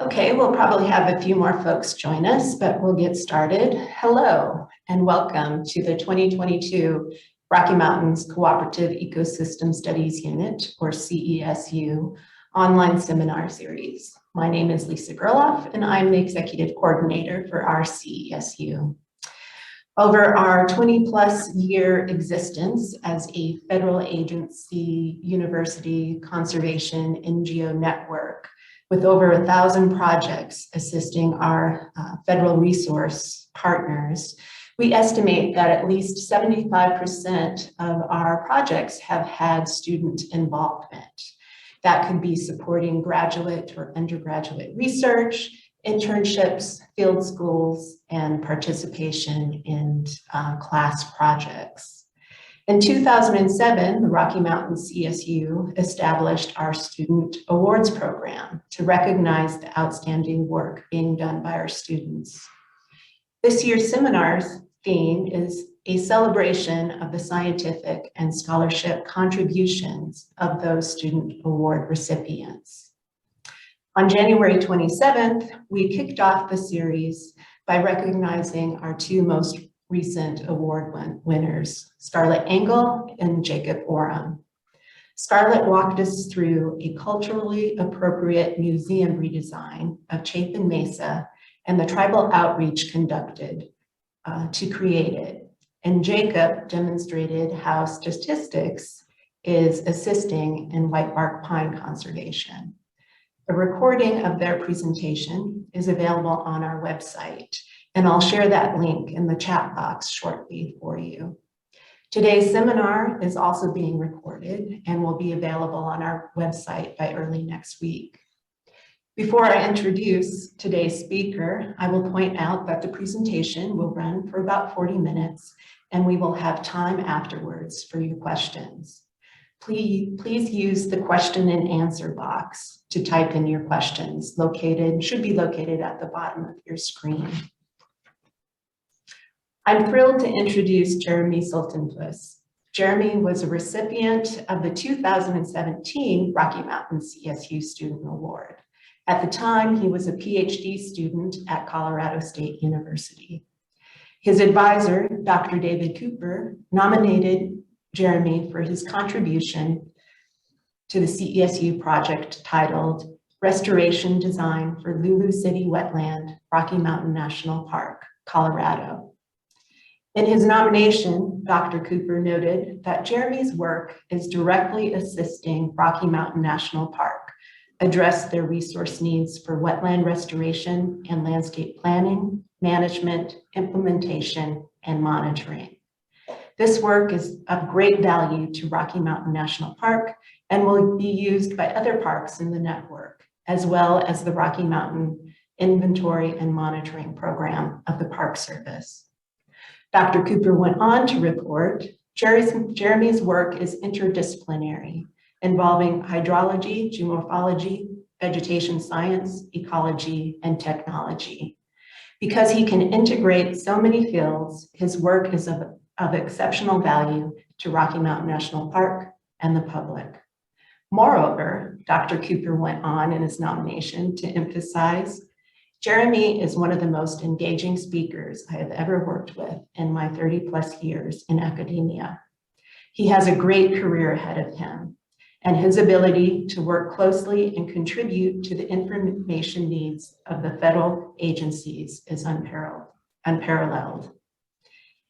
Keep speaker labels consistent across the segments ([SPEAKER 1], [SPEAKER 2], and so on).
[SPEAKER 1] Okay, we'll probably have a few more folks join us, but we'll get started. Hello, and welcome to the 2022 Rocky Mountains Cooperative Ecosystem Studies Unit, or CESU, online seminar series. My name is Lisa Gerloff, and I'm the executive coordinator for our CESU. Over our 20-plus year existence as a federal agency, university, conservation, NGO network, with over 1,000 projects assisting our federal resource partners, we estimate that at least 75% of our projects have had student involvement. That could be supporting graduate or undergraduate research, internships, field schools, and participation in class projects. In 2007, the Rocky Mountains CSU established our Student Awards Program to recognize the outstanding work being done by our students. This year's seminar's theme is a celebration of the scientific and scholarship contributions of those student award recipients. On January 27th, we kicked off the series by recognizing our two most recent award winners, Scarlett Engel and Jacob Oram. Scarlett walked us through a culturally appropriate museum redesign of Chapin Mesa and the tribal outreach conducted to create it. And Jacob demonstrated how statistics is assisting in whitebark pine conservation. A recording of their presentation is available on our website, and I'll share that link in the chat box shortly for you. Today's seminar is also being recorded and will be available on our website by early next week. Before I introduce today's speaker, I will point out that the presentation will run for about 40 minutes, and we will have time afterwards for your questions. Please use the question and answer box to type in your questions. Should be located at the bottom of your screen. I'm thrilled to introduce Jeremy Sueltenfuss. Jeremy was a recipient of the 2017 Rocky Mountains CSU Student Award. At the time, he was a PhD student at Colorado State University. His advisor, Dr. David Cooper, nominated Jeremy for his contribution to the CESU project titled Restoration Design for Lulu City Wetland, Rocky Mountain National Park, Colorado. In his nomination, Dr. Cooper noted that Jeremy's work is directly assisting Rocky Mountain National Park address their resource needs for wetland restoration and landscape planning, management, implementation, and monitoring. This work is of great value to Rocky Mountain National Park and will be used by other parks in the network, as well as the Rocky Mountain Inventory and Monitoring Program of the Park Service. Dr. Cooper went on to report, Jeremy's work is interdisciplinary, involving hydrology, geomorphology, vegetation science, ecology, and technology. Because he can integrate so many fields, his work is of exceptional value to Rocky Mountain National Park and the public. Moreover, Dr. Cooper went on in his nomination to emphasize, Jeremy is one of the most engaging speakers I have ever worked with in my 30-plus years in academia. He has a great career ahead of him, and his ability to work closely and contribute to the information needs of the federal agencies is unparalleled.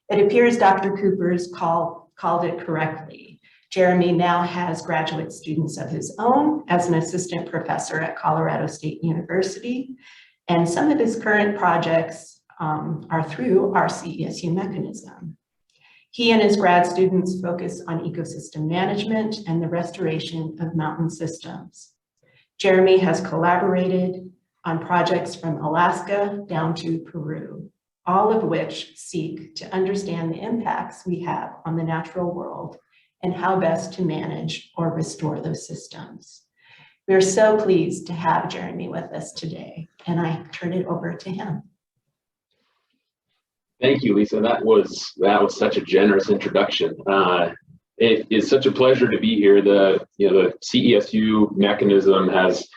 [SPEAKER 1] It appears Dr. Cooper's called it correctly. Jeremy now has graduate students of his own as an assistant professor at Colorado State University, and some of his current projects are through our CESU mechanism. He and his grad students focus on ecosystem management and the restoration of mountain systems. Jeremy has collaborated on projects from Alaska down to Peru, all of which seek to understand the impacts we have on the natural world and how best to manage or restore those systems. We're so pleased to have Jeremy with us today, and I turn it over to him.
[SPEAKER 2] Thank you, Lisa. That was such a generous introduction. It is such a pleasure to be here. The CESU mechanism has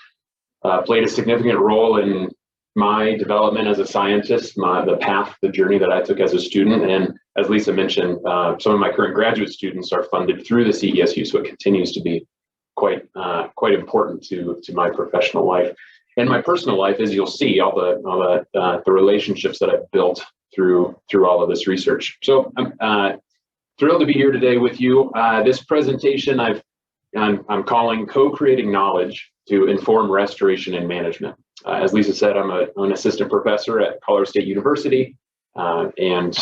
[SPEAKER 2] played a significant role in my development as a scientist, the journey that I took as a student. And as Lisa mentioned, some of my current graduate students are funded through the CESU, so it continues to be quite important to my professional life. And my personal life, as you'll see, all the relationships that I've built through all of this research. So I'm thrilled to be here today with you. This presentation I'm calling Co-Creating Knowledge to Inform Restoration and Management. As Lisa said, I'm an assistant professor at Colorado State University, and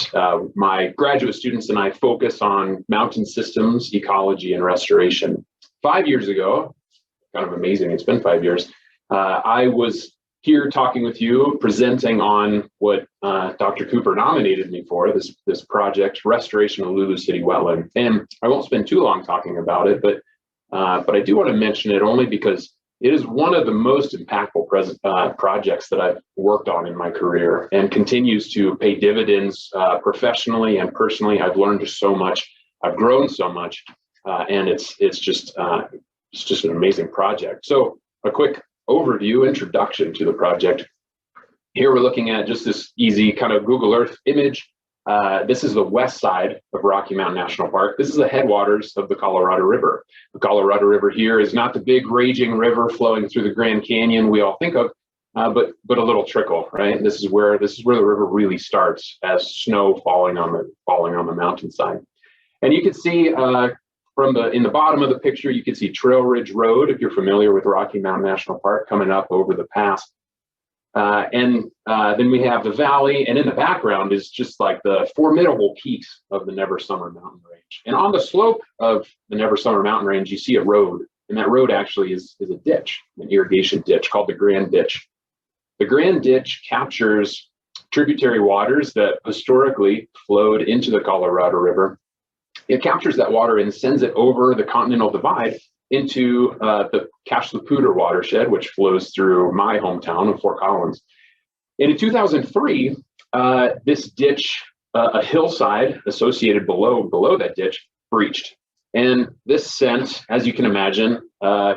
[SPEAKER 2] my graduate students and I focus on mountain systems, ecology, and restoration. 5 years ago, kind of amazing, it's been 5 years, I was here talking with you, presenting on what Dr. Cooper nominated me for, this project, Restoration of Lulu City Wetland. And I won't spend too long talking about it, but I do want to mention it only because it is one of the most impactful projects that I've worked on in my career and continues to pay dividends professionally and personally. I've learned so much, I've grown so much, and it's just an amazing project. So a quick overview, introduction to the project. Here we're looking at just this easy kind of Google Earth image. This is the west side of Rocky Mountain National Park. This is the headwaters of the Colorado River. The Colorado River here is not the big raging river flowing through the Grand Canyon we all think of, but a little trickle, right? This is where the river really starts as snow falling on the mountainside. And you can see in the bottom of the picture, you can see Trail Ridge Road, if you're familiar with Rocky Mountain National Park, coming up over the pass. And then we have the valley, and in the background is just like the formidable peaks of the Never Summer Mountain Range. And on the slope of the Never Summer Mountain Range, you see a road, and that road actually is a ditch, an irrigation ditch called the Grand Ditch. The Grand Ditch captures tributary waters that historically flowed into the Colorado River. It captures that water and sends it over the Continental Divide into the Cache La Poudre watershed, which flows through my hometown of Fort Collins. And in 2003, this ditch, a hillside associated below that ditch, breached. And this sent, as you can imagine, a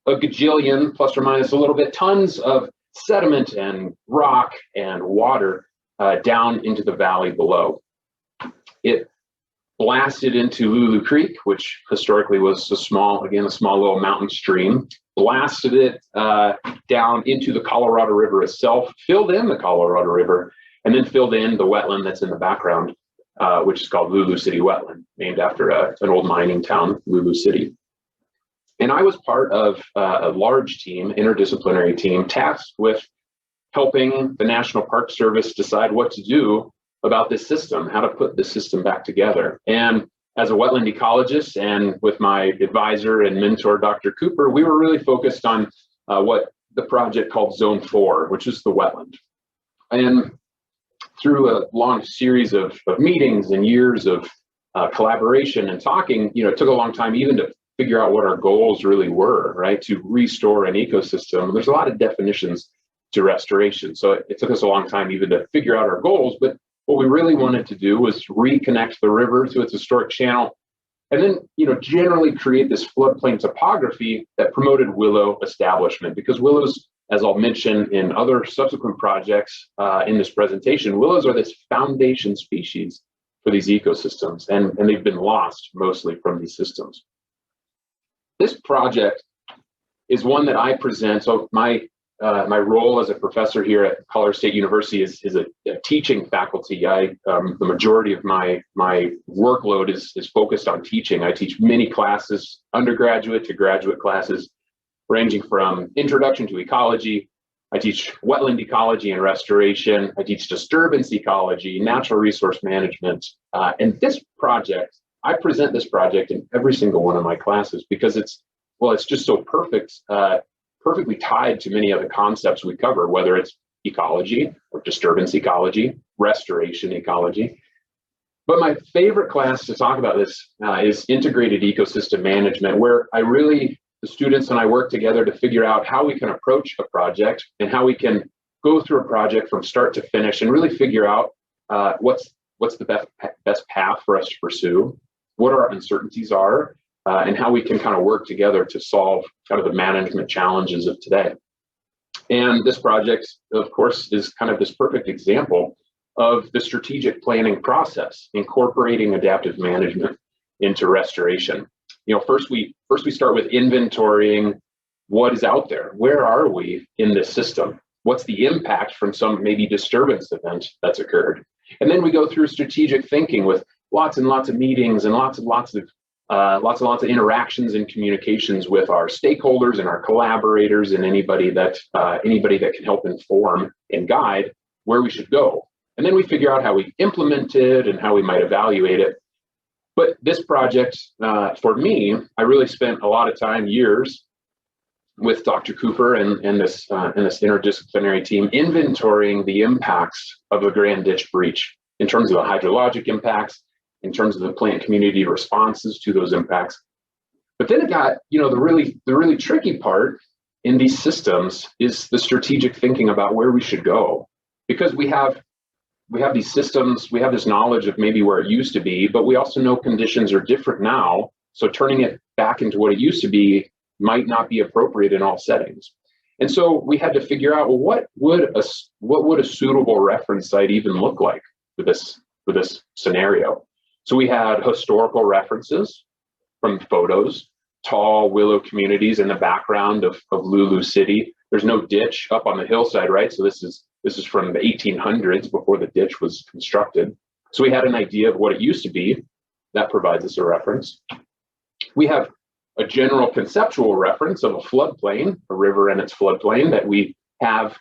[SPEAKER 2] gajillion, plus or minus a little bit, tons of sediment and rock and water down into the valley below. It blasted into Lulu Creek, which historically was a small little mountain stream, blasted it down into the Colorado River itself, filled in the Colorado River, and then filled in the wetland that's in the background, which is called Lulu City Wetland, named after an old mining town, Lulu City. And I was part of a large team, interdisciplinary team, tasked with helping the National Park Service decide what to do about this system, how to put the system back together. And as a wetland ecologist and with my advisor and mentor, Dr. Cooper, we were really focused on what the project called Zone 4, which is the wetland. And through a long series of meetings and years of collaboration and talking, it took a long time even to figure out what our goals really were, right? To restore an ecosystem. There's a lot of definitions to restoration. So it took us a long time even to figure out our goals, but what we really wanted to do was reconnect the river to its historic channel, and then, generally create this floodplain topography that promoted willow establishment. Because willows, as I'll mention in other subsequent projects in this presentation, willows are this foundation species for these ecosystems, and they've been lost mostly from these systems. This project is one that I present. So my role as a professor here at Colorado State University is a teaching faculty. The majority of my workload is focused on teaching. I teach many classes, undergraduate to graduate classes, ranging from introduction to ecology. I teach wetland ecology and restoration. I teach disturbance ecology, natural resource management. And this project, I present this project in every single one of my classes because it's just so perfectly tied to many other concepts we cover, whether it's ecology or disturbance ecology, restoration ecology. But my favorite class to talk about this is integrated ecosystem management, where the students and I work together to figure out how we can approach a project and how we can go through a project from start to finish and really figure out what's the best path for us to pursue, what our uncertainties are, and how we can kind of work together to solve kind of the management challenges of today. And this project, of course, is kind of this perfect example of the strategic planning process, incorporating adaptive management into restoration. First we start with inventorying what is out there. Where are we in this system? What's the impact from some maybe disturbance event that's occurred? And then we go through strategic thinking with lots and lots of meetings and lots of interactions and communications with our stakeholders and our collaborators and anybody that can help inform and guide where we should go. And then we figure out how we implement it and how we might evaluate it. But this project, for me, I really spent a lot of time, years, with Dr. Cooper and this interdisciplinary team inventorying the impacts of the Grand Ditch breach in terms of the hydrologic impacts, in terms of the plant community responses to those impacts. But then it got, the really tricky part in these systems is the strategic thinking about where we should go, because we have these systems, we have this knowledge of maybe where it used to be, but we also know conditions are different now. So turning it back into what it used to be might not be appropriate in all settings. And so we had to figure out, well, what would a suitable reference site even look like for this scenario? So we had historical references from photos, tall willow communities in the background of Lulu City. There's no ditch up on the hillside, right? So this is from the 1800s, before the ditch was constructed. So we had an idea of what it used to be. That provides us a reference. We have a general conceptual reference of a floodplain, a river and its floodplain that we have.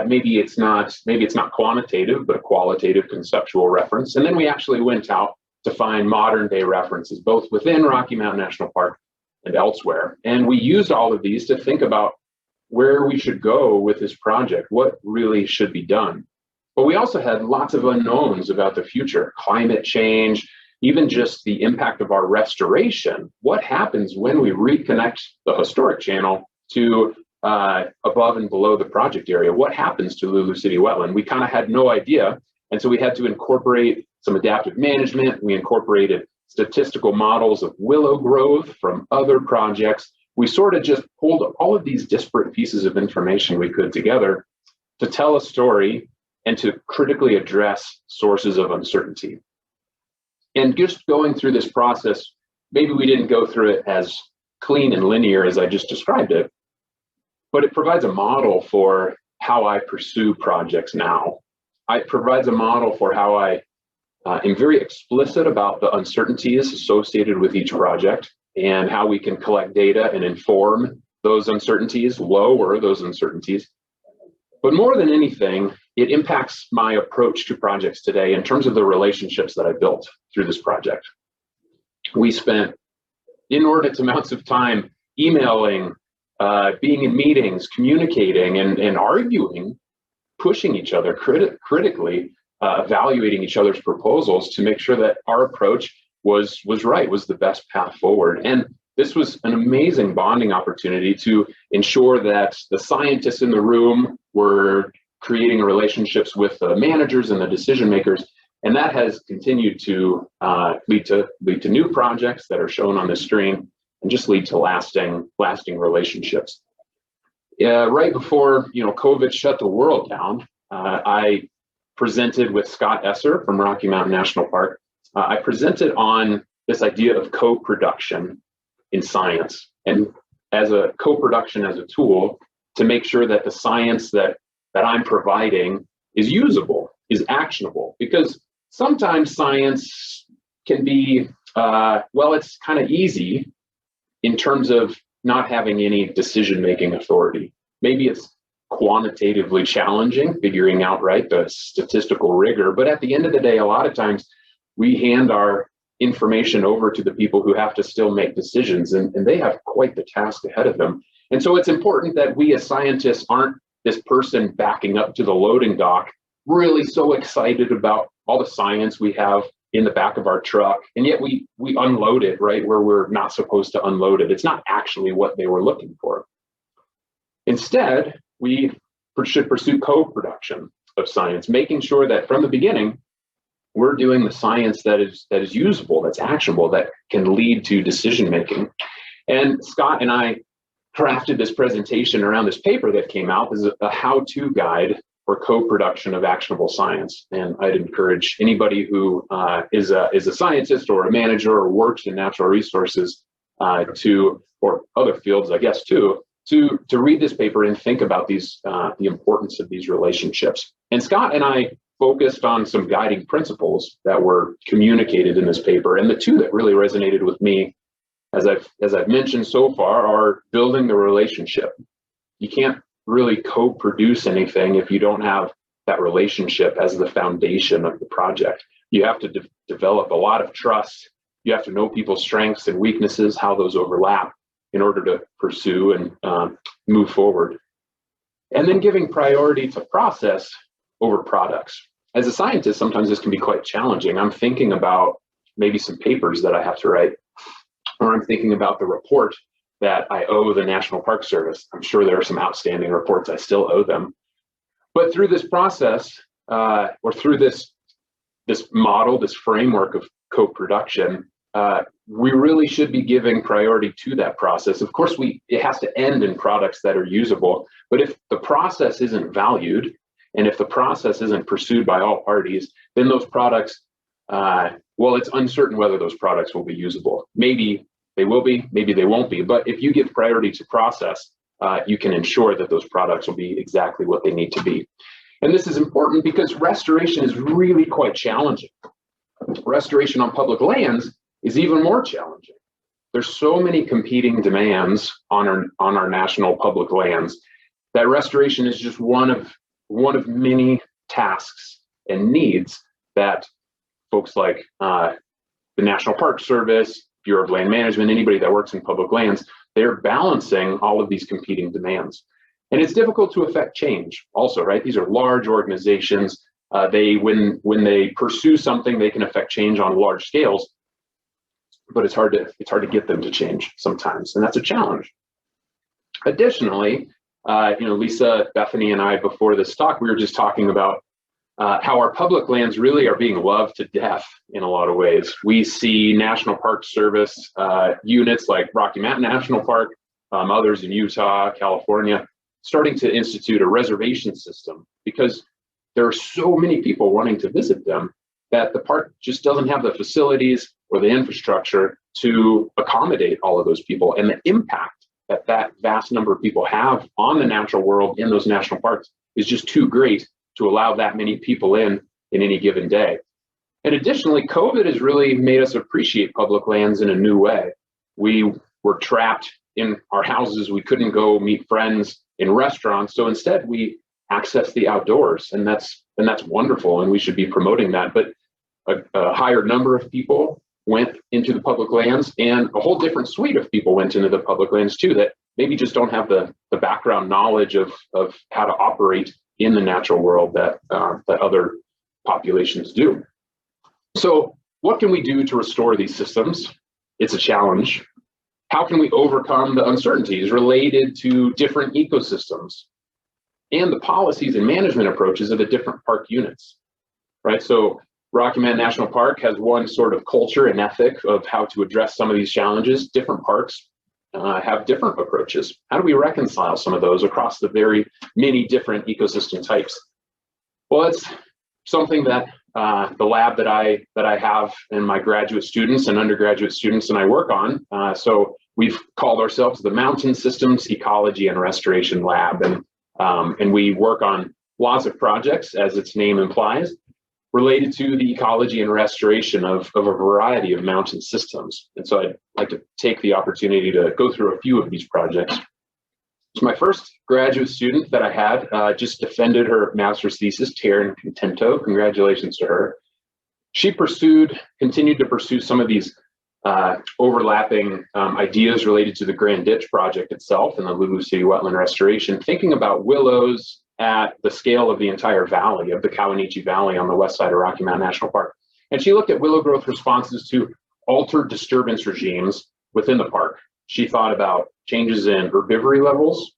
[SPEAKER 2] Maybe it's not quantitative, but a qualitative conceptual reference. And then we actually went out to find modern day references, both within Rocky Mountain National Park and elsewhere. And we used all of these to think about where we should go with this project, what really should be done. But we also had lots of unknowns about the future, climate change, even just the impact of our restoration. What happens when we reconnect the historic channel to above and below the project area? What happens to Lulu City wetland? We kind of had no idea. And so we had to incorporate some adaptive management. We incorporated statistical models of willow growth from other projects. We sort of just pulled all of these disparate pieces of information we could together to tell a story and to critically address sources of uncertainty. And just going through this process, maybe we didn't go through it as clean and linear as I just described it, but it provides a model for how I pursue projects now. It provides a model for how I am very explicit about the uncertainties associated with each project and how we can collect data and inform those uncertainties, lower those uncertainties. But more than anything, it impacts my approach to projects today in terms of the relationships that I built through this project. We spent inordinate amounts of time emailing, being in meetings, communicating and arguing, pushing each other critically, evaluating each other's proposals to make sure that our approach was right, was the best path forward. And this was an amazing bonding opportunity to ensure that the scientists in the room were creating relationships with the managers and the decision makers. And that has continued to lead to new projects that are shown on the screen and just lead to lasting relationships. Right before COVID shut the world down, I presented with Scott Esser from Rocky Mountain National Park. I presented on this idea of co-production in science, and as a co-production as a tool to make sure that the science that I'm providing is usable, is actionable, because sometimes science can be, it's kind of easy in terms of not having any decision-making authority. Maybe it's quantitatively challenging, figuring out the statistical rigor, but at the end of the day, a lot of times we hand our information over to the people who have to still make decisions, and they have quite the task ahead of them. And so it's important that we as scientists aren't this person backing up to the loading dock, really so excited about all the science we have in the back of our truck, and yet we unload it right where we're not supposed to unload it. It's not actually what they were looking for. Instead, we should pursue co-production of science, making sure that from the beginning, we're doing the science that is usable, that's actionable, that can lead to decision making. And Scott and I crafted this presentation around this paper that came out. This is a how-to guide for co-production of actionable science. And I'd encourage anybody who is a scientist or a manager or works in natural resources or other fields, I guess, too, to read this paper and think about these the importance of these relationships. And Scott and I focused on some guiding principles that were communicated in this paper. And the two that really resonated with me, as I've mentioned so far, are building the relationship. You can't really co-produce anything if you don't have that relationship as the foundation of the project. You have to develop a lot of trust. You have to know people's strengths and weaknesses, how those overlap, in order to pursue and move forward. And then giving priority to process over products. As a scientist, sometimes this can be quite challenging. I'm thinking about maybe some papers that I have to write, or I'm thinking about the report that I owe the National Park Service. I'm sure there are some outstanding reports I still owe them. But through this process, or through this model, this framework of co-production, we really should be giving priority to that process. Of course, it has to end in products that are usable, but if the process isn't valued, and if the process isn't pursued by all parties, then those products, well, it's uncertain whether those products will be usable. Maybe they will be, maybe they won't be, but if you give priority to process, you can ensure that those products will be exactly what they need to be. And this is important because restoration is really quite challenging. Restoration on public lands is even more challenging. There's so many competing demands on our national public lands that restoration is just one of many tasks and needs that folks like the National Park Service, Bureau of Land Management, anybody that works in public lands, they're balancing all of these competing demands. And it's difficult to affect change also, right? These are large organizations. When they pursue something, they can affect change on large scales, but it's hard to get them to change sometimes, and that's a challenge. Additionally, Lisa, Bethany, and I, before this talk, we were just talking about how our public lands really are being loved to death in a lot of ways. We see National Park Service units like Rocky Mountain National Park, others in Utah, California, starting to institute a reservation system because there are so many people wanting to visit them that the park just doesn't have the facilities or the infrastructure to accommodate all of those people. And the impact that vast number of people have on the natural world in those national parks is just too great to allow that many people in any given day. And additionally, COVID has really made us appreciate public lands in a new way. We were trapped in our houses. We couldn't go meet friends in restaurants. So instead we access the outdoors, and that's wonderful, and we should be promoting that. But a higher number of people went into the public lands, and a whole different suite of people went into the public lands too that maybe just don't have the background knowledge of how to operate in the natural world that other populations do. So what can we do to restore these systems? It's a challenge. How can we overcome the uncertainties related to different ecosystems and the policies and management approaches of the different park units, right? So Rocky Mountain National Park has one sort of culture and ethic of how to address some of these challenges. Different parks have different approaches. How do we reconcile some of those across the very many different ecosystem types? Well, it's something that the lab that I have and my graduate students and undergraduate students and I work on. So we've called ourselves the Mountain Systems Ecology and Restoration Lab, and we work on lots of projects, as its name implies, related to the ecology and restoration of a variety of mountain systems. And so I'd like to take the opportunity to go through a few of these projects. So my first graduate student that I had just defended her master's thesis, Taryn Contento. Congratulations to her. She continued to pursue some of these overlapping ideas related to the Grand Ditch project itself and the Lulu City wetland restoration, thinking about willows at the scale of the entire valley, of the Kawanichi Valley on the west side of Rocky Mountain National Park. And she looked at willow growth responses to altered disturbance regimes within the park. She thought about changes in herbivory levels,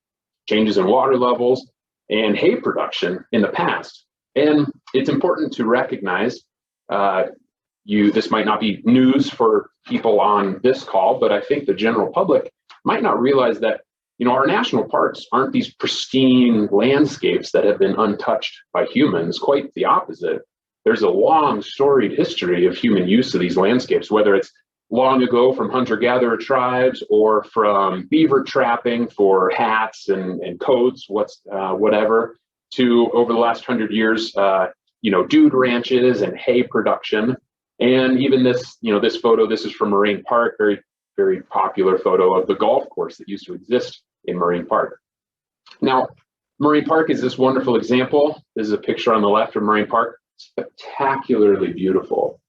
[SPEAKER 2] changes in water levels, and hay production in the past. And it's important to recognize, this might not be news for people on this call, but I think the general public might not realize that our national parks aren't these pristine landscapes that have been untouched by humans. Quite the opposite. There's a long storied history of human use of these landscapes, whether it's long ago from hunter-gatherer tribes or from beaver trapping for hats and coats, whatever, to over the last 100 years, dude ranches and hay production. And even this photo, this is from Marine Park, very, very popular photo of the golf course that used to exist in Marine Park. Now, Marine Park is this wonderful example. This is a picture on the left of Marine Park, spectacularly beautiful.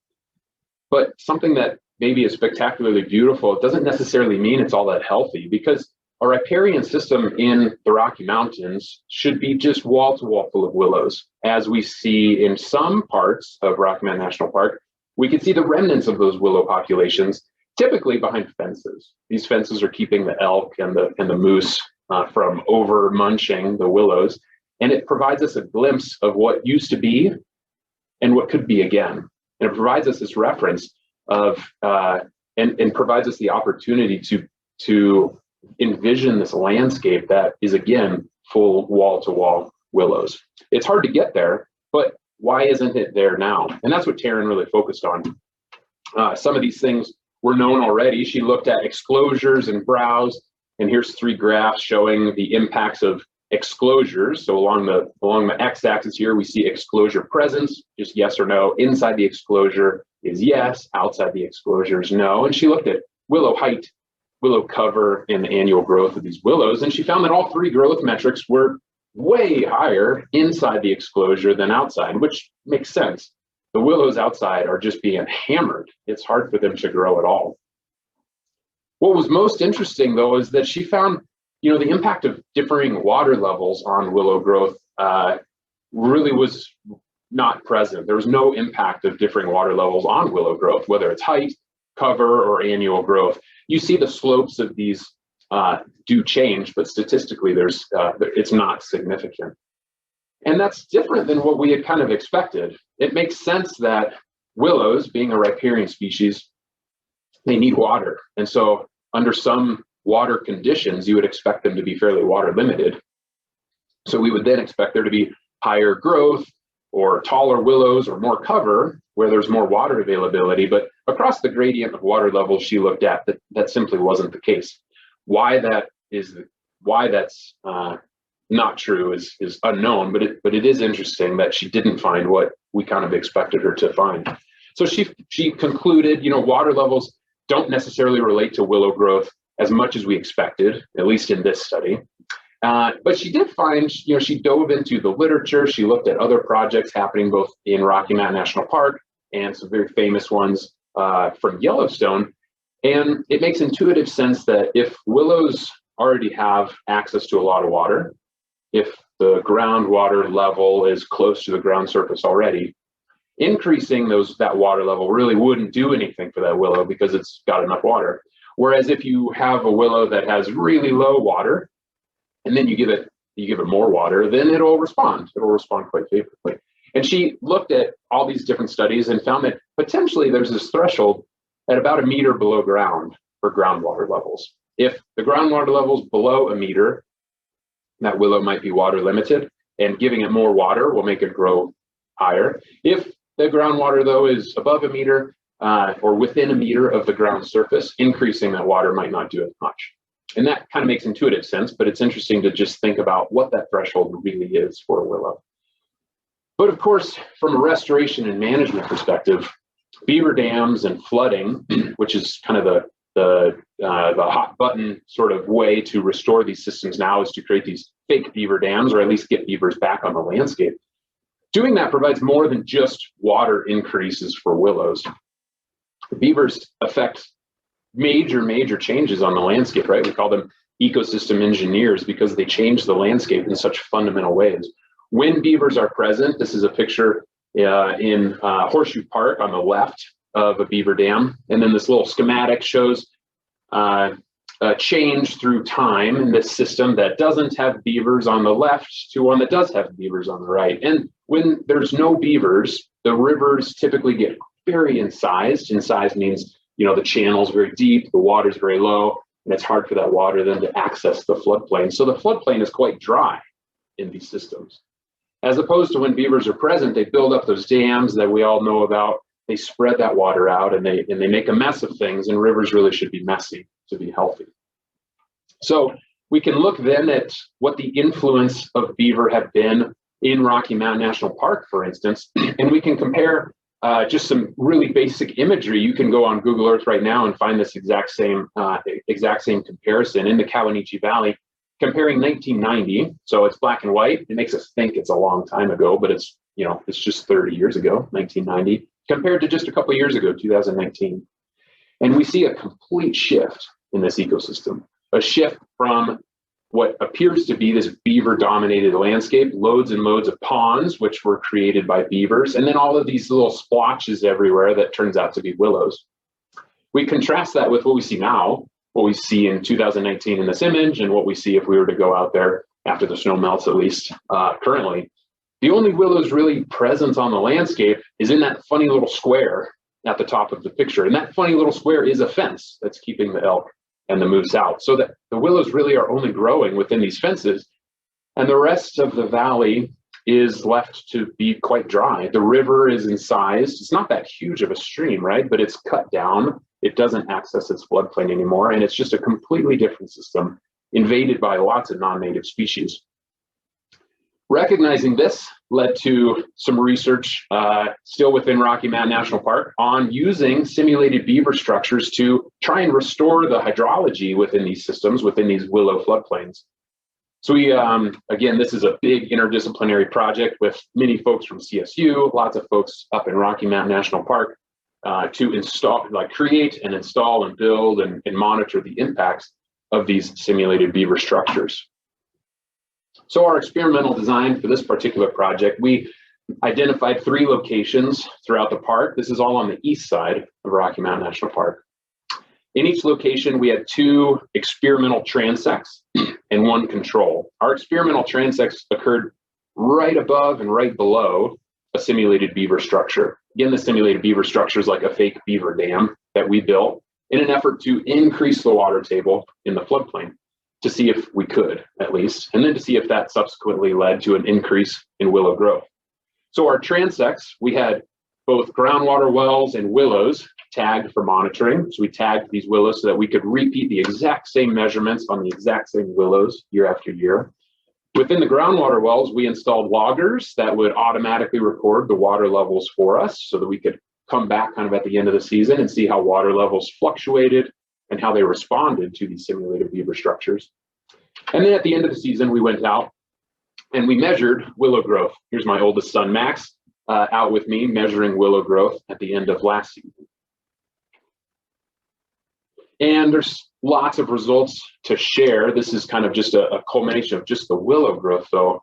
[SPEAKER 2] But something that maybe is spectacularly beautiful, it doesn't necessarily mean it's all that healthy, because a riparian system in the Rocky Mountains should be just wall to wall full of willows. As we see in some parts of Rocky Mountain National Park, we can see the remnants of those willow populations, typically behind fences. These fences are keeping the elk and the moose from over munching the willows. And it provides us a glimpse of what used to be and what could be again. And it provides us this reference of, and provides us the opportunity to envision this landscape that is, again, full wall-to-wall willows. It's hard to get there, but why isn't it there now? And that's what Taryn really focused on. Some of these things were known already. She looked at exclosures and browse, and here's 3 graphs showing the impacts of exclosures. So along the x-axis here, we see exclosure presence, just yes or no. Inside the exclosure is yes, outside the exclosure is no. And she looked at willow height, willow cover, and the annual growth of these willows, and she found that all 3 growth metrics were way higher inside the exclosure than outside, which makes sense. The willows outside are just being hammered. It's hard for them to grow at all. What was most interesting, though, is that she found, the impact of differing water levels on willow growth really was not present. There was no impact of differing water levels on willow growth, whether it's height, cover, or annual growth. You see the slopes of these do change, but statistically, it's not significant. And that's different than what we had kind of expected. It makes sense that willows, being a riparian species, they need water. And so under some water conditions, you would expect them to be fairly water limited. So we would then expect there to be higher growth or taller willows or more cover where there's more water availability. But across the gradient of water levels she looked at, that simply wasn't the case. Why that's not true is unknown, but it is interesting that she didn't find what we kind of expected her to find. So she concluded, water levels don't necessarily relate to willow growth as much as we expected, at least in this study. But she did find, she dove into the literature. She looked at other projects happening both in Rocky Mountain National Park and some very famous ones from Yellowstone. And it makes intuitive sense that if willows already have access to a lot of water, if the groundwater level is close to the ground surface already, increasing that water level really wouldn't do anything for that willow because it's got enough water. Whereas if you have a willow that has really low water, and then you give it more water, then it'll respond. It'll respond quite favorably. And she looked at all these different studies and found that potentially there's this threshold at about 1 meter below ground for groundwater levels. If the groundwater level's below 1 meter, that willow might be water limited, and giving it more water will make it grow higher. If the groundwater, though, is above 1 meter or within 1 meter of the ground surface, increasing that water might not do as much. And that kind of makes intuitive sense, but it's interesting to just think about what that threshold really is for a willow. But of course, from a restoration and management perspective, beaver dams and flooding, which is kind of the hot button sort of way to restore these systems now, is to create these fake beaver dams, or at least get beavers back on the landscape. Doing that provides more than just water increases for willows. Beavers affect major changes on the landscape, right? We call them ecosystem engineers because they change the landscape in such fundamental ways. When beavers are present, this is a picture in Horseshoe Park on the left of a beaver dam. And then this little schematic shows a change through time in this system that doesn't have beavers on the left to one that does have beavers on the right. And when there's no beavers, the rivers typically get very incised. Incised means, the channel's very deep, the water's very low, and it's hard for that water then to access the floodplain. So the floodplain is quite dry in these systems. As opposed to when beavers are present, they build up those dams that we all know about. They spread that water out and they make a mess of things, and rivers really should be messy to be healthy. So we can look then at what the influence of beaver have been in Rocky Mountain National Park, for instance, and we can compare just some really basic imagery. You can go on Google Earth right now and find this exact same comparison in the Kawanichi Valley, comparing 1990. So it's black and white. It makes us think it's a long time ago, but it's just 30 years ago, 1990, compared to just a couple of years ago, 2019. And we see a complete shift in this ecosystem, a shift from what appears to be this beaver-dominated landscape, loads and loads of ponds, which were created by beavers, and then all of these little splotches everywhere that turns out to be willows. We contrast that with what we see now, what we see in 2019 in this image, and what we see if we were to go out there after the snow melts, at least currently. The only willows really present on the landscape is in that funny little square at the top of the picture. And that funny little square is a fence that's keeping the elk and the moose out. So that the willows really are only growing within these fences. And the rest of the valley is left to be quite dry. The river is incised. It's not that huge of a stream, right? But it's cut down. It doesn't access its floodplain anymore. And it's just a completely different system invaded by lots of non-native species. Recognizing this led to some research still within Rocky Mountain National Park on using simulated beaver structures to try and restore the hydrology within these systems, within these willow floodplains. So we, again, this is a big interdisciplinary project with many folks from CSU, lots of folks up in Rocky Mountain National Park to install, create and install and build and monitor the impacts of these simulated beaver structures. So our experimental design for this particular project, we identified 3 locations throughout the park. This is all on the east side of Rocky Mountain National Park. In each location, we had 2 experimental transects and 1 control. Our experimental transects occurred right above and right below a simulated beaver structure. Again, the simulated beaver structure is like a fake beaver dam that we built in an effort to increase the water table in the floodplain, to see if we could, at least, and then to see if that subsequently led to an increase in willow growth. So our transects, we had both groundwater wells and willows tagged for monitoring. So we tagged these willows so that we could repeat the exact same measurements on the exact same willows year after year. Within the groundwater wells, we installed loggers that would automatically record the water levels for us so that we could come back kind of at the end of the season and see how water levels fluctuated and how they responded to these simulated beaver structures. And then at the end of the season, we went out and we measured willow growth. Here's my oldest son, Max, out with me measuring willow growth at the end of last season. And there's lots of results to share. This is kind of just a culmination of just the willow growth, though.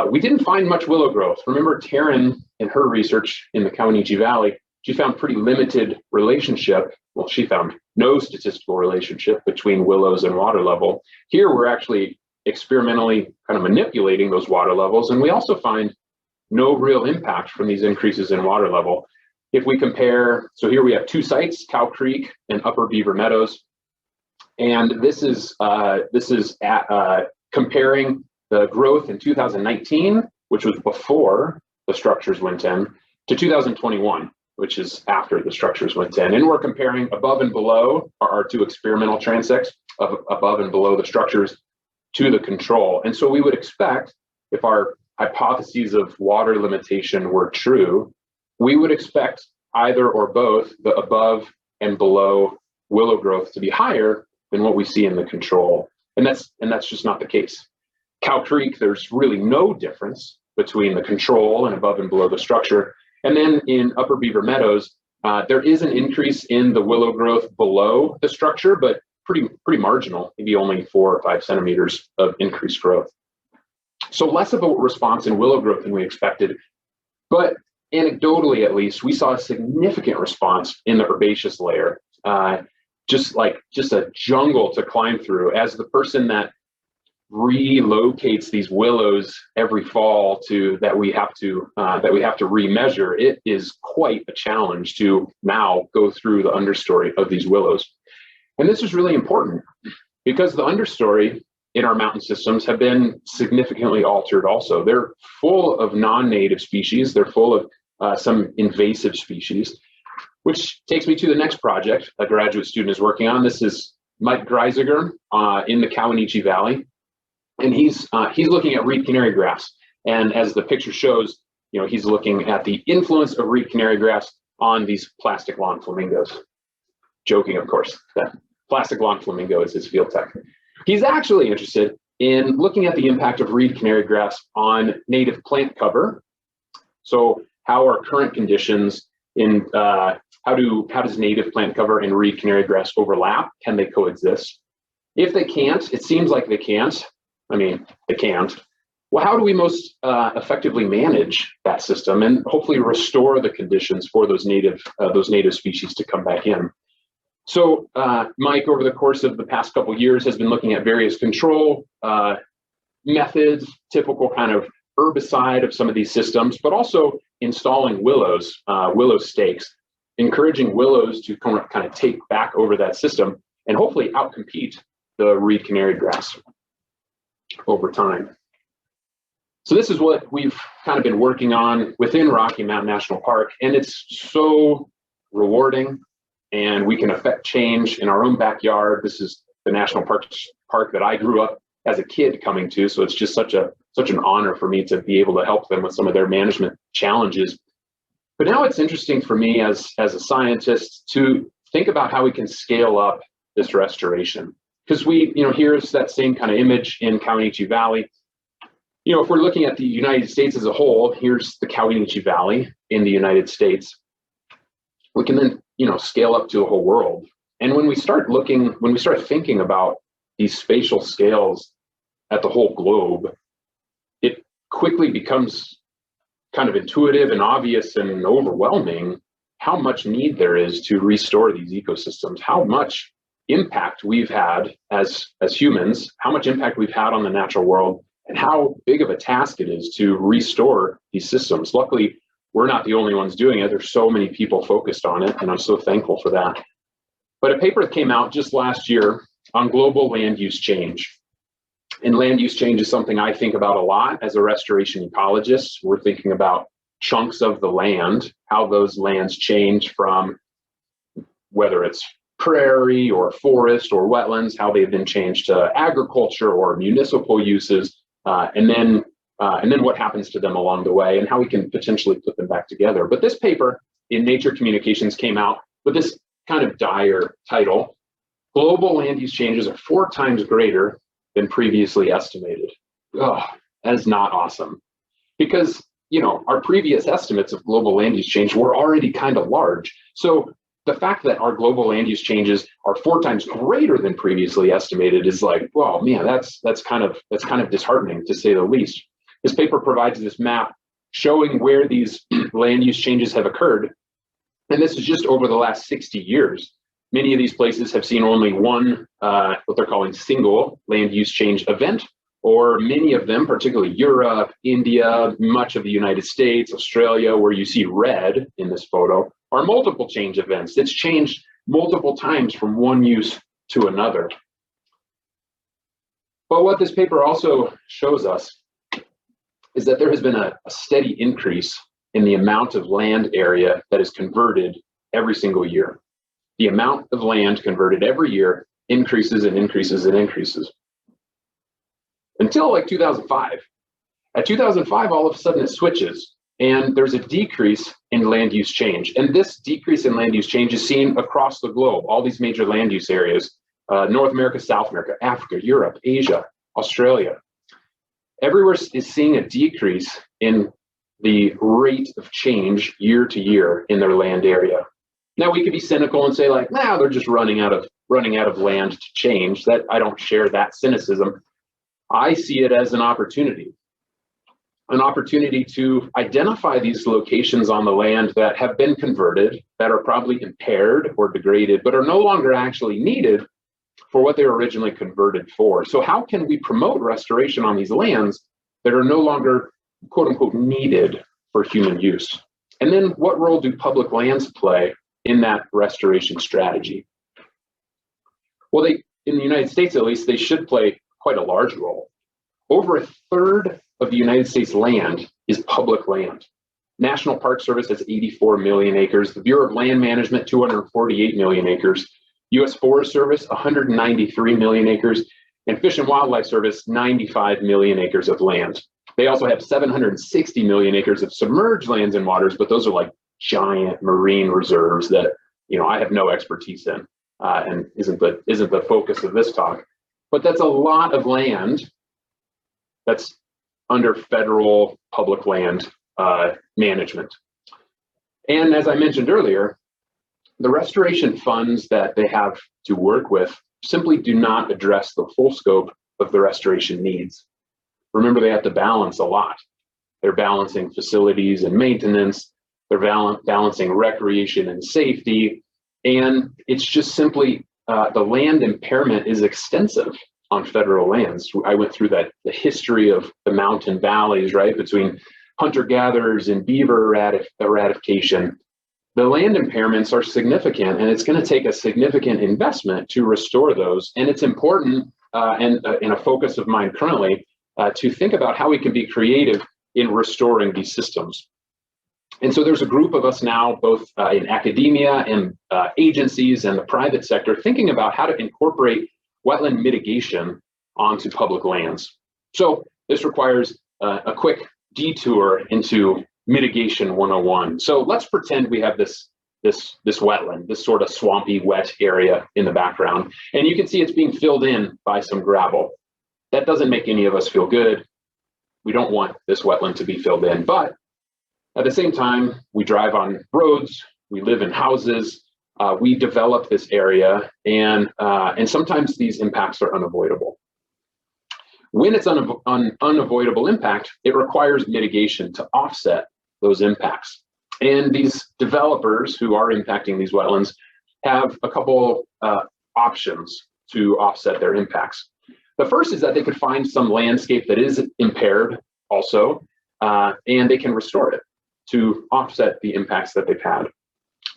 [SPEAKER 2] We didn't find much willow growth. Remember, Taryn, in her research in the Kawanichi Valley, she found pretty limited relationship. Well, she found no statistical relationship between willows and water level. Here, we're actually experimentally kind of manipulating those water levels, and we also find no real impact from these increases in water level. If we compare, so here we have 2 sites, Cow Creek and Upper Beaver Meadows, and this is comparing the growth in 2019, which was before the structures went in, to 2021. Which is after the structures went in. And we're comparing above and below our 2 experimental transects of above and below the structures to the control. And so we would expect, if our hypotheses of water limitation were true, we would expect either or both the above and below willow growth to be higher than what we see in the control. And that's just not the case. Cow Creek, there's really no difference between the control and above and below the structure. And then in Upper Beaver Meadows, there is an increase in the willow growth below the structure, but pretty marginal, maybe only 4 or 5 centimeters of increased growth. So less of a response in willow growth than we expected, but anecdotally at least, we saw a significant response in the herbaceous layer, just a jungle to climb through. As the person that relocates these willows every fall that we have to remeasure, it is quite a challenge to now go through the understory of these willows. And this is really important because the understory in our mountain systems have been significantly altered also. They're full of non-native species. They're full of some invasive species, which takes me to the next project a graduate student is working on. This is Mike Greisiger in the Kawanichi Valley. And he's looking at reed canary grass. And as the picture shows, he's looking at the influence of reed canary grass on these plastic lawn flamingos. Joking, of course, that plastic lawn flamingo is his field tech. He's actually interested in looking at the impact of reed canary grass on native plant cover. So how are current conditions in, how does native plant cover and reed canary grass overlap? Can they coexist? If they can't, it seems like they can't. I mean, they can't. Well, how do we most effectively manage that system and hopefully restore the conditions for those native species to come back in? So Mike, over the course of the past couple of years, has been looking at various control methods, typical kind of herbicide of some of these systems, but also installing willows, willow stakes, encouraging willows to kind of take back over that system and hopefully outcompete the reed canary grass over time. So this is what we've kind of been working on within Rocky Mountain National Park, and it's so rewarding, and we can affect change in our own backyard. This is the national park that I grew up as a kid coming to, so it's just such an honor for me to be able to help them with some of their management challenges. But now it's interesting for me as a scientist to think about how we can scale up this restoration. Because here's that same kind of image in Kawanichi Valley. If we're looking at the United States as a whole, here's the Kawanichi Valley in the United States. We can then, scale up to a whole world. And when we start thinking about these spatial scales at the whole globe, it quickly becomes kind of intuitive and obvious and overwhelming how much need there is to restore these ecosystems, how much impact we've had as humans, how much impact we've had on the natural world, and how big of a task it is to restore these systems. Luckily, we're not the only ones doing it. There's so many people focused on it, and I'm so thankful for that. But a paper that came out just last year on global land use change. And land use change is something I think about a lot as a restoration ecologist. We're thinking about chunks of the land, how those lands change from whether it's prairie or forest or wetlands, how they've been changed to agriculture or municipal uses, and then what happens to them along the way and how we can potentially put them back together. But this paper in Nature Communications came out with this kind of dire title: Global land use changes are 4 times greater than previously estimated. Oh, that is not awesome. Because, our previous estimates of global land use change were already kind of large. So the fact that our global land use changes are 4 times greater than previously estimated is like, well, man, that's kind of disheartening, to say the least. This paper provides this map showing where these land use changes have occurred. And this is just over the last 60 years. Many of these places have seen only one, what they're calling single land use change event, or many of them, particularly Europe, India, much of the United States, Australia, where you see red in this photo, are multiple change events. It's changed multiple times from one use to another. But what this paper also shows us is that there has been a steady increase in the amount of land area that is converted every single year. The amount of land converted every year increases and increases and increases. Until like 2005. At 2005, all of a sudden it switches and there's a decrease in land use change. And this decrease in land use change is seen across the globe, all these major land use areas, North America, South America, Africa, Europe, Asia, Australia. Everywhere is seeing a decrease in the rate of change year to year in their land area. Now we could be cynical and say like, nah, they're just running out of land to change. That I don't share that cynicism. I see it as an opportunity to identify these locations on the land that have been converted, that are probably impaired or degraded, but are no longer actually needed for what they were originally converted for. So how can we promote restoration on these lands that are no longer, quote unquote, needed for human use? And then what role do public lands play in that restoration strategy? Well, in the United States, at least, they should play quite a large role. Over a third of the United States land is public land. National Park Service has 84 million acres. The Bureau of Land Management, 248 million acres. U.S. Forest Service, 193 million acres. And Fish and Wildlife Service, 95 million acres of land. They also have 760 million acres of submerged lands and waters, but those are like giant marine reserves that, you know, I have no expertise in and isn't the focus of this talk. But that's a lot of land that's under federal public land management. And as I mentioned earlier, the restoration funds that they have to work with simply do not address the full scope of the restoration needs. Remember, they have to balance a lot. They're balancing facilities and maintenance, they're balancing recreation and safety, and it's just simply the land impairment is extensive on federal lands. I went through the history of the mountain valleys, right, between hunter-gatherers and beaver eradication. The land impairments are significant, and it's going to take a significant investment to restore those. And it's important, and a focus of mine currently, to think about how we can be creative in restoring these systems. And so there's a group of us now, both in academia and agencies and the private sector, thinking about how to incorporate wetland mitigation onto public lands. So this requires a quick detour into Mitigation 101. So let's pretend we have this wetland, this sort of swampy, wet area in the background, and you can see it's being filled in by some gravel. That doesn't make any of us feel good. We don't want this wetland to be filled in, but at the same time, we drive on roads, we live in houses, we develop this area, and sometimes these impacts are unavoidable. When it's an unavoidable impact, it requires mitigation to offset those impacts. And these developers who are impacting these wetlands have a couple options to offset their impacts. The first is that they could find some landscape that is impaired also, and they can restore it to offset the impacts that they've had.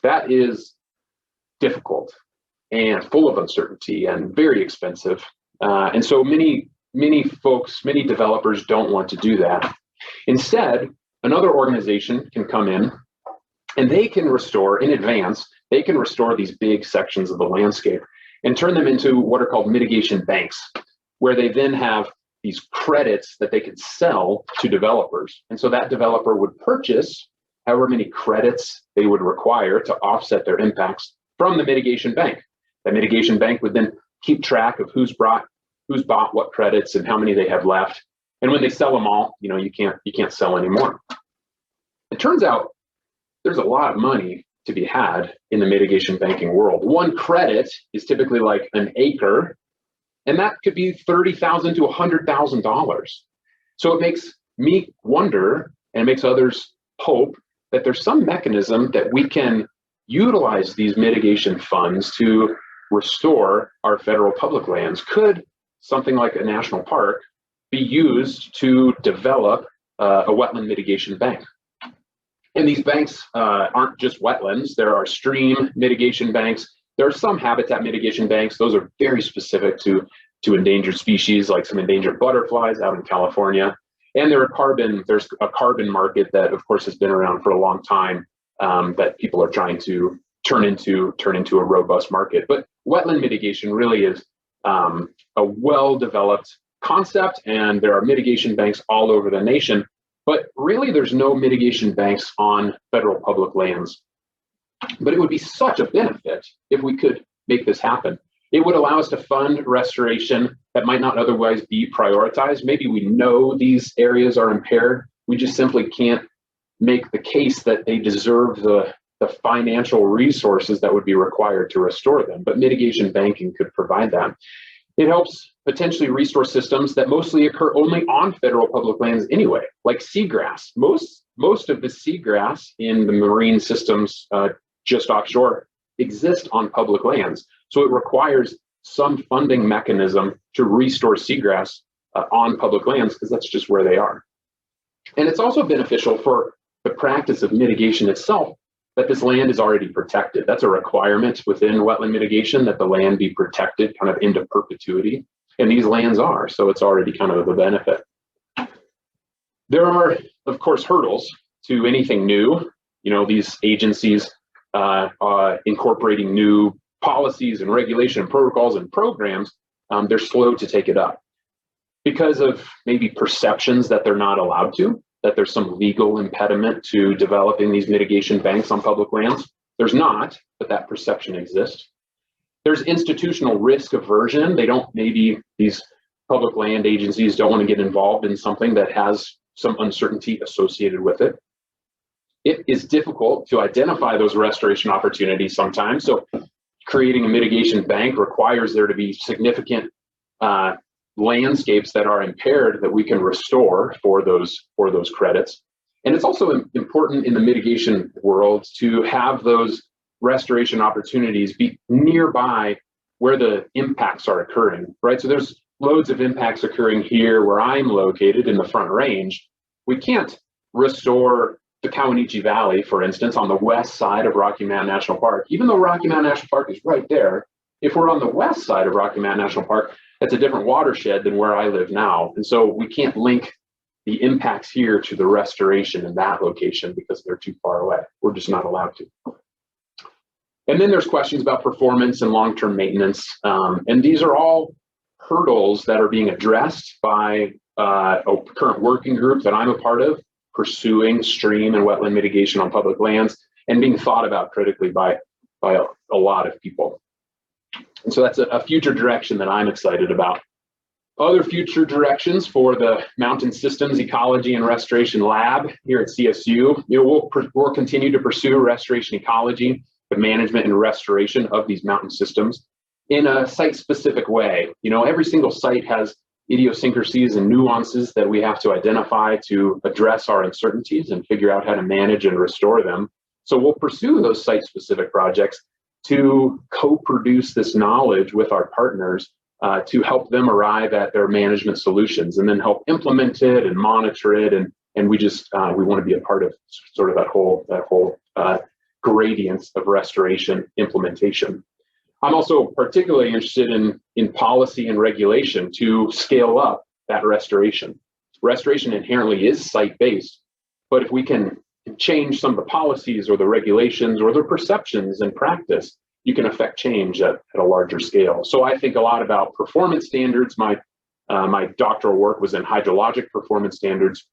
[SPEAKER 2] That is difficult and full of uncertainty and very expensive. And so many developers don't want to do that. Instead, another organization can come in and they can restore in advance, they can restore these big sections of the landscape and turn them into what are called mitigation banks, where they then have these credits that they could sell to developers. And so that developer would purchase however many credits they would require to offset their impacts from the mitigation bank. That mitigation bank would then keep track of who's bought what credits and how many they have left. And when they sell them all, you know, you can't sell anymore. It turns out there's a lot of money to be had in the mitigation banking world. One credit is typically like an acre, and that could be $30,000 to $100,000. So it makes me wonder, and it makes others hope, that there's some mechanism that we can utilize these mitigation funds to restore our federal public lands. Could something like a national park be used to develop a wetland mitigation bank? And these banks aren't just wetlands. There are stream mitigation banks. There are some habitat mitigation banks. Those are very specific to endangered species, like some endangered butterflies out in California. And there's a carbon market that, of course, has been around for a long time that people are trying to turn into a robust market. But wetland mitigation really is a well-developed concept, and there are mitigation banks all over the nation. But really, there's no mitigation banks on federal public lands. But it would be such a benefit if we could make this happen. It would allow us to fund restoration that might not otherwise be prioritized. Maybe we know these areas are impaired. We just simply can't make the case that they deserve the financial resources that would be required to restore them. But mitigation banking could provide that. It helps potentially restore systems that mostly occur only on federal public lands anyway, like seagrass. Most of the seagrass in the marine systems just offshore exist on public lands. So it requires some funding mechanism to restore seagrass on public lands, because that's just where they are. And it's also beneficial for the practice of mitigation itself, that this land is already protected. That's a requirement within wetland mitigation, that the land be protected kind of into perpetuity. And these lands are, so it's already kind of a benefit. There are, of course, hurdles to anything new. You know, these agencies incorporating new policies and regulation protocols and programs, they're slow to take it up because of maybe perceptions that they're not allowed to, that there's some legal impediment to developing these mitigation banks on public lands. There's not, but that perception exists. There's institutional risk aversion. Maybe these public land agencies don't want to get involved in something that has some uncertainty associated with it. It is difficult to identify those restoration opportunities sometimes. So creating a mitigation bank requires there to be significant landscapes that are impaired that we can restore for those credits. And it's also important in the mitigation world to have those restoration opportunities be nearby where the impacts are occurring, right? So there's loads of impacts occurring here where I'm located in the Front Range. We can't restore the Kawanichi Valley, for instance, on the west side of Rocky Mountain National Park. Even though Rocky Mountain National Park is right there, if we're on the west side of Rocky Mountain National Park, that's a different watershed than where I live now. And so we can't link the impacts here to the restoration in that location because they're too far away. We're just not allowed to. And then there's questions about performance and long-term maintenance. And these are all hurdles that are being addressed by a current working group that I'm a part of, pursuing stream and wetland mitigation on public lands, and being thought about critically by a lot of people. And so that's a future direction that I'm excited about. Other future directions for the Mountain Systems Ecology and Restoration Lab here at CSU, we'll continue to pursue restoration ecology, the management and restoration of these mountain systems in a site-specific way. You know, every single site has idiosyncrasies and nuances that we have to identify to address our uncertainties and figure out how to manage and restore them. So we'll pursue those site-specific projects to co-produce this knowledge with our partners to help them arrive at their management solutions and then help implement it and monitor it. And we want to be a part of sort of that whole gradient of restoration implementation. I'm also particularly interested in policy and regulation to scale up that restoration. Restoration inherently is site-based, but if we can change some of the policies or the regulations or the perceptions and practice, you can affect change at a larger scale. So I think a lot about performance standards. My doctoral work was in hydrologic performance standards.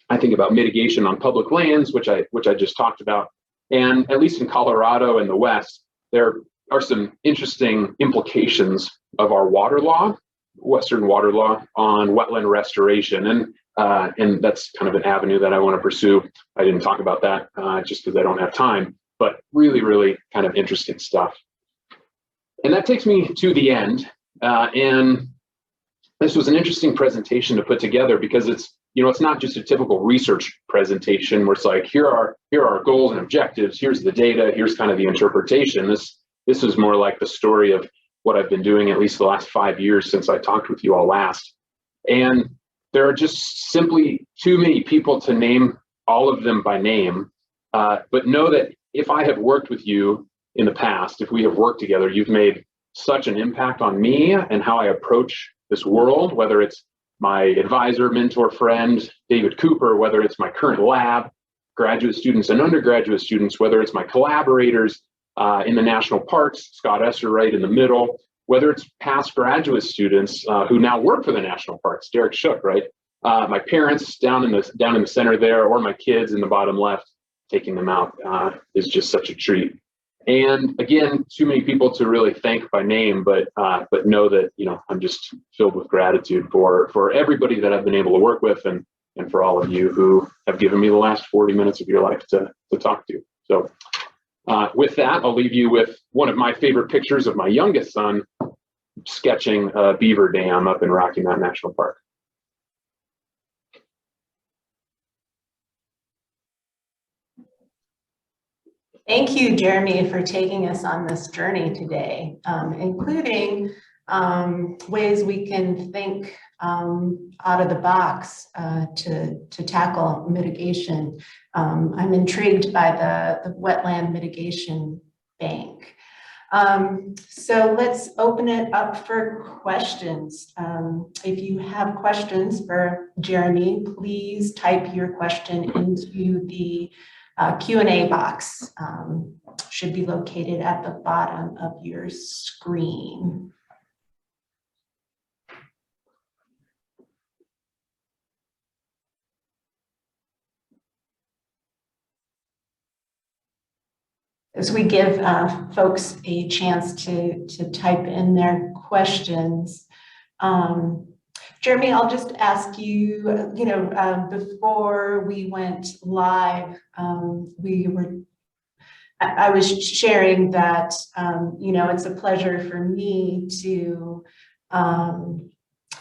[SPEAKER 2] I think about mitigation on public lands, which I just talked about. And at least in Colorado and the West, there are some interesting implications of our water law, Western water law, on wetland restoration. And that's kind of an avenue that I want to pursue. I didn't talk about that just because I don't have time, but really, really kind of interesting stuff. And that takes me to the end. And this was an interesting presentation to put together because it's not just a typical research presentation where it's like, here are our goals and objectives, here's the data, here's kind of the interpretation. This is more like the story of what I've been doing at least the last 5 years since I talked with you all last. And there are just simply too many people to name all of them by name, but know that if I have worked with you in the past, if we have worked together, you've made such an impact on me and how I approach this world, whether it's my advisor, mentor, friend, David Cooper, whether it's my current lab, graduate students and undergraduate students, whether it's my collaborators in the national parks, Scott Esser right in the middle, whether it's past graduate students who now work for the national parks, Derek Shook, right? My parents down in the center there, or my kids in the bottom left, taking them out is just such a treat. And again, too many people to really thank by name, but know that I'm just filled with gratitude for everybody that I've been able to work with, and for all of you who have given me the last 40 minutes of your life to talk to. So with that, I'll leave you with one of my favorite pictures of my youngest son sketching a beaver dam up in Rocky Mountain National Park.
[SPEAKER 1] Thank you, Jeremy, for taking us on this journey today, including ways we can think out of the box to tackle mitigation. I'm intrigued by the Wetland Mitigation Bank. So let's open it up for questions. If you have questions for Jeremy, please type your question into the Q&A box. Should be located at the bottom of your screen. As we give folks a chance to type in their questions, Jeremy, I'll just ask you, before we went live, I was sharing that, it's a pleasure for me to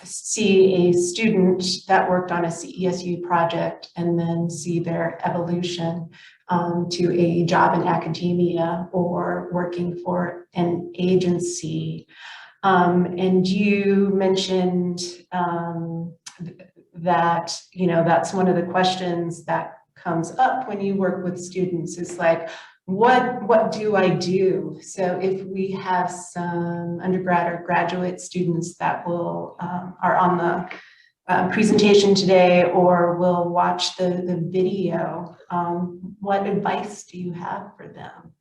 [SPEAKER 1] see a student that worked on a CESU project and then see their evolution to a job in academia or working for an agency. And you mentioned that, that's one of the questions that comes up when you work with students is like, what do I do? So if we have some undergrad or graduate students that are on the presentation today or will watch the video, what advice do you have for them?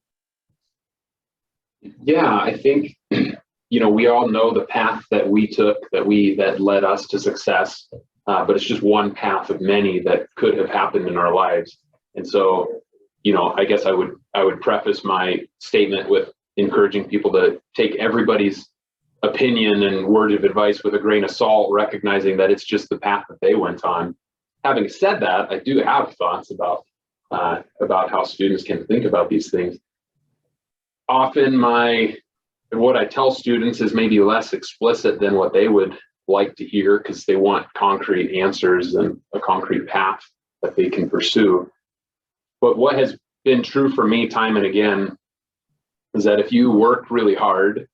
[SPEAKER 2] Yeah, I think, we all know the path that we took that led us to success, but it's just one path of many that could have happened in our lives. And so, I guess I would preface my statement with encouraging people to take everybody's opinion and word of advice with a grain of salt, recognizing that it's just the path that they went on. Having said that, I do have thoughts about how students can think about these things. Often what I tell students is maybe less explicit than what they would like to hear because they want concrete answers and a concrete path that they can pursue. But what has been true for me time and again is that if you work really hard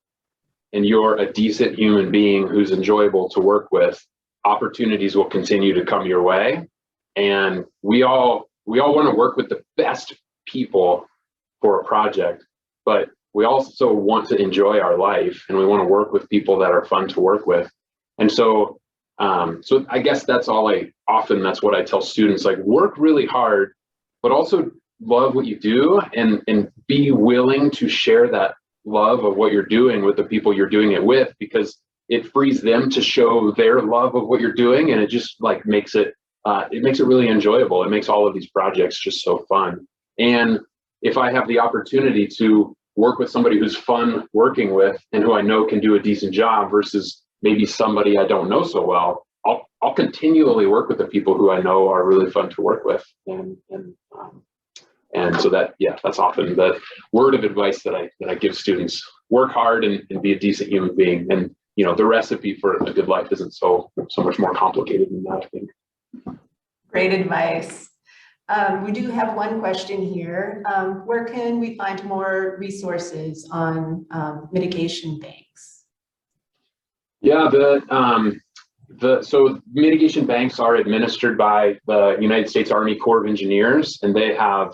[SPEAKER 2] and you're a decent human being who's enjoyable to work with, opportunities will continue to come your way. And we all want to work with the best people for a project, but we also want to enjoy our life and we want to work with people that are fun to work with. And so I guess that's what I tell students, like work really hard, but also love what you do and be willing to share that love of what you're doing with the people you're doing it with, because it frees them to show their love of what you're doing. And it just makes it really enjoyable. It makes all of these projects just so fun. And if I have the opportunity to work with somebody who's fun working with and who I know can do a decent job versus maybe somebody I don't know so well, I'll continually work with the people who I know are really fun to work with. And so that's often the word of advice that I give students: work hard and be a decent human being. And the recipe for a good life isn't so much more complicated than that, I think.
[SPEAKER 1] Great advice. We do have one question here. Where can we find more resources on mitigation banks?
[SPEAKER 2] Yeah, so mitigation banks are administered by the United States Army Corps of Engineers, and they have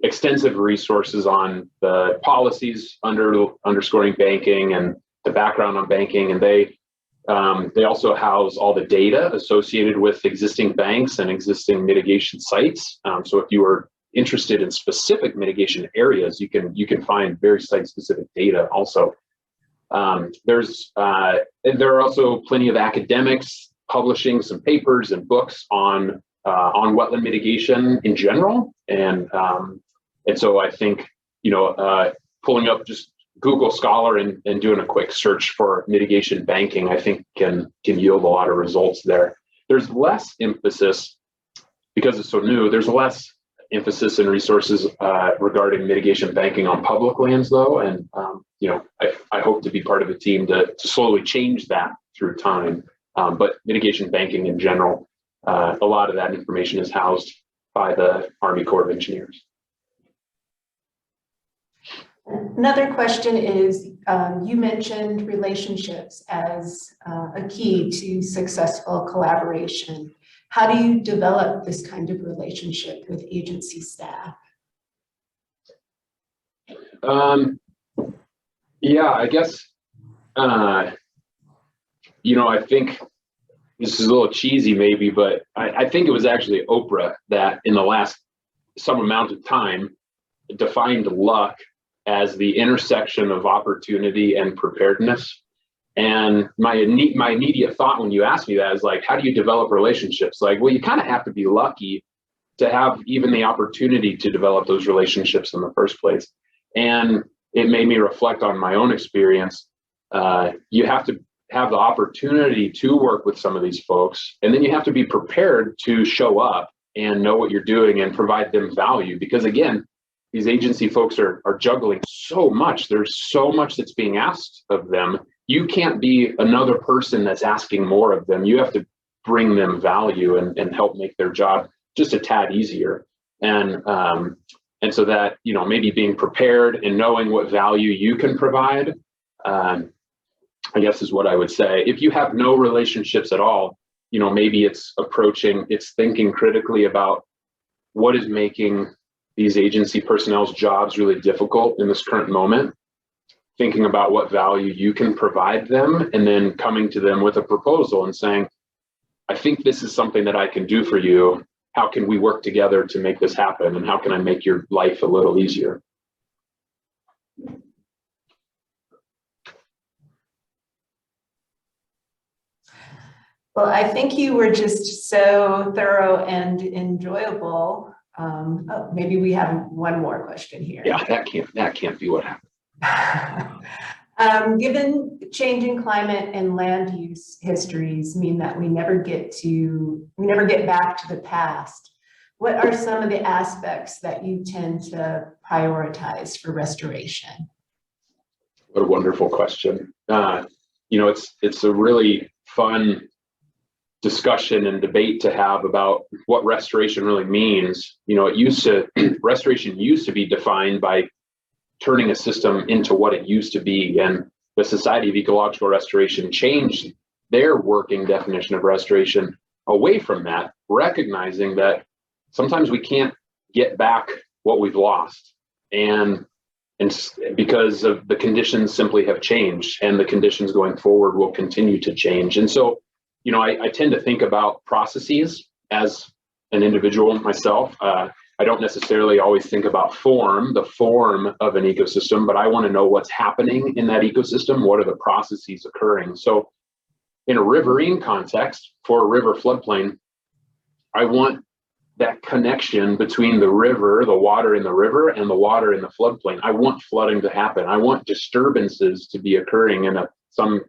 [SPEAKER 2] extensive resources on the policies underscoring banking and the background on banking. And they also house all the data associated with existing banks and existing mitigation sites. So if you are interested in specific mitigation areas, you can find very site-specific data also. There are also plenty of academics publishing some papers and books on wetland mitigation in general, and so I think pulling up just Google Scholar and doing a quick search for mitigation banking, I think can yield a lot of results there. There's less emphasis, because it's so new, there's less emphasis and resources regarding mitigation banking on public lands though, and I hope to be part of a team to slowly change that through time. But mitigation banking in general, a lot of that information is housed by the Army Corps of Engineers.
[SPEAKER 1] Another question is, you mentioned relationships as a key to successful collaboration. How do you develop this kind of relationship with agency staff?
[SPEAKER 2] Yeah, I guess, you know, I think this is a little cheesy maybe, but I think it was actually Oprah that in the last some amount of time defined luck as the intersection of opportunity and preparedness. And my immediate thought when you asked me that is like, how do you develop relationships? Like, well, you kind of have to be lucky to have even the opportunity to develop those relationships in the first place. And it made me reflect on my own experience. You have to have the opportunity to work with some of these folks, and then you have to be prepared to show up and know what you're doing and provide them value. Because again, these agency folks are juggling so much. There's so much that's being asked of them. You can't be another person that's asking more of them. You have to bring them value and help make their job just a tad easier. And so that, you know, maybe being prepared and knowing what value you can provide, I guess is what I would say. If you have no relationships at all, you know, maybe it's thinking critically about what is making these agency personnel's jobs really difficult in this current moment, thinking about what value you can provide them, and then coming to them with a proposal and saying, I think this is something that I can do for you. How can we work together to make this happen? And how can I make your life a little easier?
[SPEAKER 1] Well, I think you were just so thorough and enjoyable. Oh, maybe we have one more question here.
[SPEAKER 2] Yeah, that can't be what happened.
[SPEAKER 1] Given changing climate and land use histories mean that we never get back to the past, what are some of the aspects that you tend to prioritize for restoration?
[SPEAKER 2] What a wonderful question. You know, it's a really fun discussion and debate to have about what restoration really means. You know, restoration used to be defined by turning a system into what it used to be. And the Society of Ecological Restoration changed their working definition of restoration away from that, recognizing that sometimes we can't get back what we've lost. And because of the conditions simply have changed, and the conditions going forward will continue to change. And so, you know, I tend to think about processes as an individual myself. I don't necessarily always think about the form of an ecosystem, but I want to know what's happening in that ecosystem. What are the processes occurring? So in a riverine context, for a river floodplain, I want that connection between the river, the water in the river, and the water in the floodplain. I want flooding to happen. I want disturbances to be occurring in some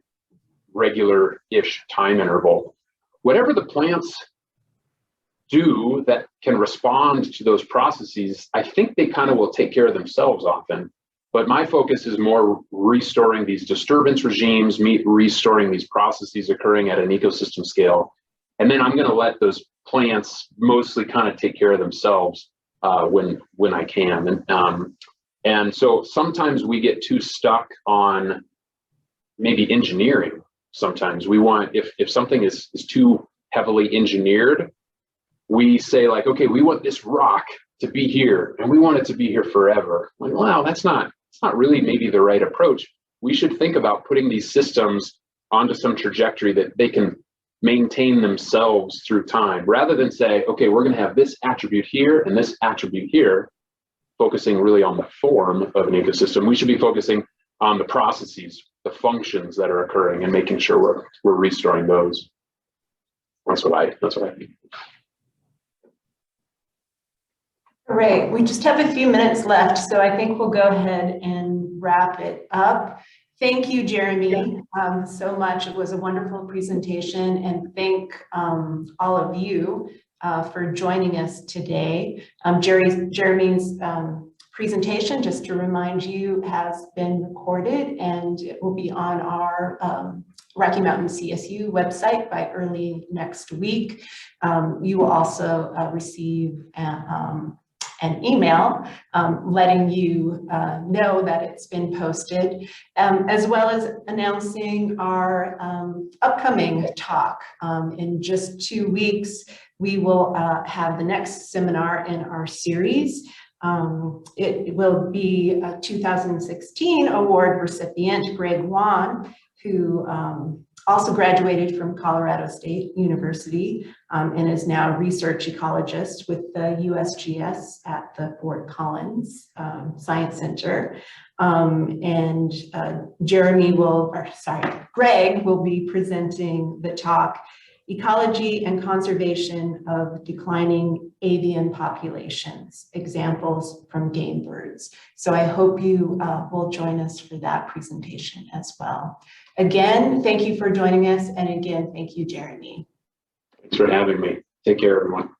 [SPEAKER 2] regular-ish time interval. Whatever the plants do that can respond to those processes, I think they kind of will take care of themselves often. But my focus is more restoring these disturbance regimes, restoring these processes occurring at an ecosystem scale. And then I'm going to let those plants mostly kind of take care of themselves when I can. And so sometimes we get too stuck on maybe engineering. Sometimes we want, if something is too heavily engineered, we say like, okay, we want this rock to be here and we want it to be here forever. Like, wow, it's not really maybe the right approach. We should think about putting these systems onto some trajectory that they can maintain themselves through time, rather than say, okay, we're going to have this attribute here and this attribute here, focusing really on the form of an ecosystem. We should be focusing on the processes, the functions that are occurring, and making sure we're restoring those. That's what I think.
[SPEAKER 1] All right, we just have a few minutes left, so I think we'll go ahead and wrap it up. Thank you, Jeremy, so much. It was a wonderful presentation, and thank all of you for joining us today. Jeremy's presentation, just to remind you, has been recorded and it will be on our Rocky Mountain CSU website by early next week. You will also receive an email letting you know that it's been posted, as well as announcing our upcoming talk. In just 2 weeks, we will have the next seminar in our series. It will be a 2016 award recipient, Greg Wan, who also graduated from Colorado State University and is now a research ecologist with the USGS at the Fort Collins Science Center. Greg will be presenting the talk, Ecology and Conservation of Declining Avian Populations, Examples from Game Birds. So I hope you will join us for that presentation as well. Again, thank you for joining us. And again, thank you, Jeremy.
[SPEAKER 2] Thanks for having me. Take care, everyone.